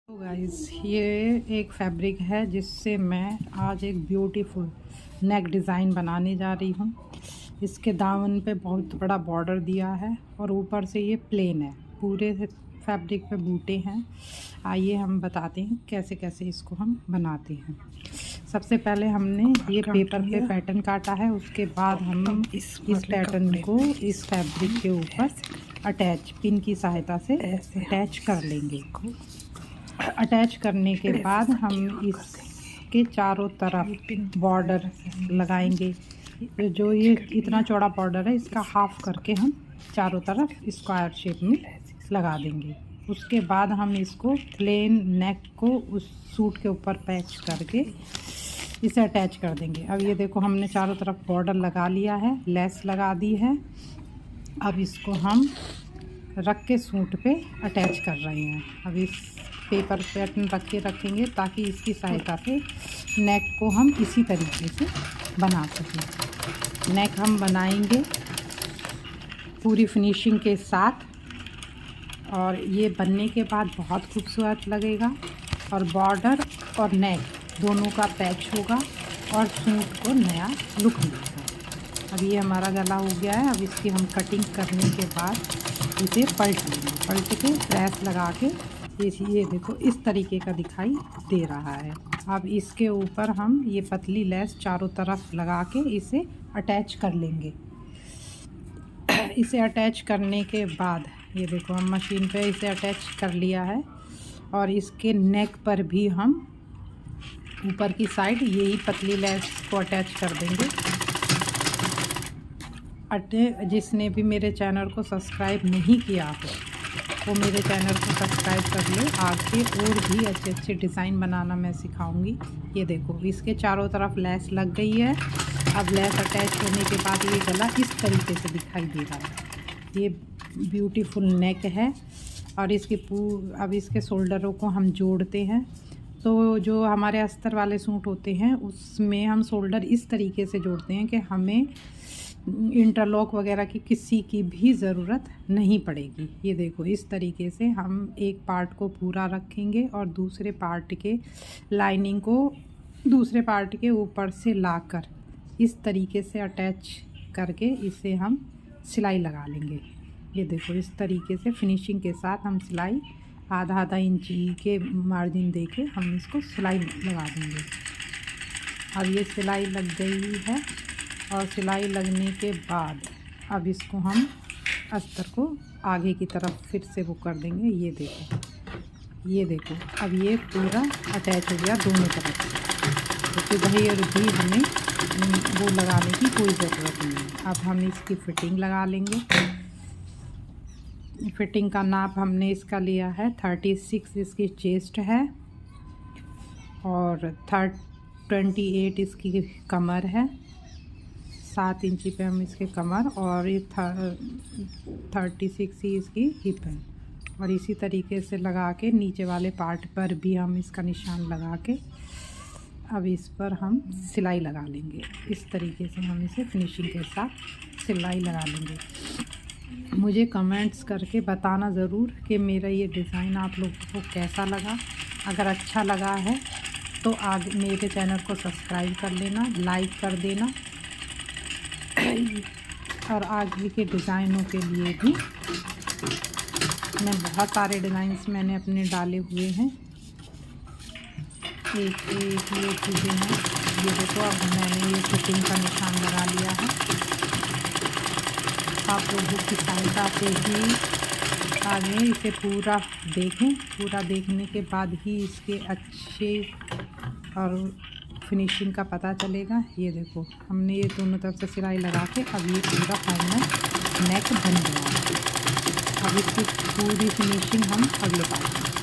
तो गाइस ये एक फैब्रिक है जिससे मैं आज एक ब्यूटीफुल नेक डिज़ाइन बनाने जा रही हूँ। इसके दामन पे बहुत बड़ा बॉर्डर दिया है और ऊपर से ये प्लेन है। पूरे फैब्रिक पे बूटे हैं। आइए हम बताते हैं कैसे कैसे इसको हम बनाते हैं। सबसे पहले हमने ये पेपर पे पैटर्न काटा है। उसके बाद हम इस पैटर्न को इस फैब्रिक के ऊपर अटैच पिन की सहायता से अटैच कर लेंगे। अटैच करने के बाद हम इसके चारों तरफ बॉर्डर लगाएंगे। जो ये इतना चौड़ा बॉर्डर है इसका हाफ करके हम चारों तरफ स्क्वायर शेप में लगा देंगे। उसके बाद हम इसको प्लेन नेक को उस सूट के ऊपर पैच करके इसे अटैच कर देंगे। अब ये देखो हमने चारों तरफ बॉर्डर लगा लिया है, लेस लगा दी है। अब इसको हम रख के सूट पे अटैच कर रहे हैं। अब इस पेपर पैटर्न रख के रखेंगे ताकि इसकी सहायता से नेक को हम इसी तरीके से बना सकें। नेक हम बनाएंगे पूरी फिनिशिंग के साथ और ये बनने के बाद बहुत खूबसूरत लगेगा और बॉर्डर और नेक दोनों का पैच होगा और सूट को नया लुक मिलेगा। अब ये हमारा गला हो गया है। अब इसकी हम कटिंग करने के बाद इसे पलट लेंगे। पलट के प्रेस लगा के ये देखो इस तरीके का दिखाई दे रहा है। अब इसके ऊपर हम ये पतली लेस चारों तरफ लगा के इसे अटैच कर लेंगे। इसे अटैच करने के बाद ये देखो हम मशीन पे इसे अटैच कर लिया है और इसके नेक पर भी हम ऊपर की साइड यही पतली लेस को अटैच कर देंगे। जिसने भी मेरे चैनल को सब्सक्राइब नहीं किया हो वो मेरे चैनल को सब्सक्राइब कर ले। आगे और भी अच्छे अच्छे डिज़ाइन बनाना मैं सिखाऊंगी। ये देखो इसके चारों तरफ लेस लग गई है। अब लेस अटैच होने के बाद ये गला इस तरीके से दिखाई दे रहा है। ये ब्यूटीफुल नेक है और अब इसके शोल्डरों को हम जोड़ते हैं। तो जो हमारे अस्तर वाले सूट होते हैं उसमें हम शोल्डर इस तरीके से जोड़ते हैं कि हमें इंटरलॉक वगैरह की किसी की भी ज़रूरत नहीं पड़ेगी। ये देखो इस तरीके से हम एक पार्ट को पूरा रखेंगे और दूसरे पार्ट के लाइनिंग को दूसरे पार्ट के ऊपर से लाकर इस तरीके से अटैच करके इसे हम सिलाई लगा लेंगे। ये देखो इस तरीके से फिनिशिंग के साथ हम सिलाई आधा इंची के मार्जिन देके हम इसको सिलाई लगा देंगे। अब ये सिलाई लग गई है और सिलाई लगने के बाद अब इसको हम अस्तर को आगे की तरफ फिर से वो कर देंगे। ये देखो अब ये पूरा अटैच हो गया दोनों तरफ से। तो भाई और भी हमें वो लगाने की कोई ज़रूरत नहीं है। अब हम इसकी फ़िटिंग लगा लेंगे। फिटिंग का नाप हमने इसका लिया है 36 इसकी चेस्ट है और 28 इसकी कमर है। 7 इंची पे हम इसके कमर और ये 36 ही इसकी हिप है। और इसी तरीके से लगा के नीचे वाले पार्ट पर भी हम इसका निशान लगा के अब इस पर हम सिलाई लगा लेंगे। इस तरीके से हम इसे फिनिशिंग के साथ सिलाई लगा लेंगे। मुझे कमेंट्स करके बताना ज़रूर कि मेरा ये डिज़ाइन आप लोगों को कैसा लगा। अगर अच्छा लगा है तो आगे मेरे चैनल को सब्सक्राइब कर लेना, लाइक कर देना और आगे के डिज़ाइनों के लिए भी मैं बहुत सारे डिज़ाइंस मैंने अपने डाले हुए हैं। एक ये चीज़ें हैं। ये देखो अब मैंने ये फिटिंग का निशान लगा लिया है। आप लोगों की सहायता से ही आगे इसे पूरा देखें। पूरा देखने के बाद ही इसके अच्छे और फिनिशिंग का पता चलेगा। ये देखो हमने ये दोनों तरफ से सिलाई लगा के अब ये पूरा फाइनल नेक बन गया है। अब इसकी पूरी फिनिशिंग हम अगले पार्ट में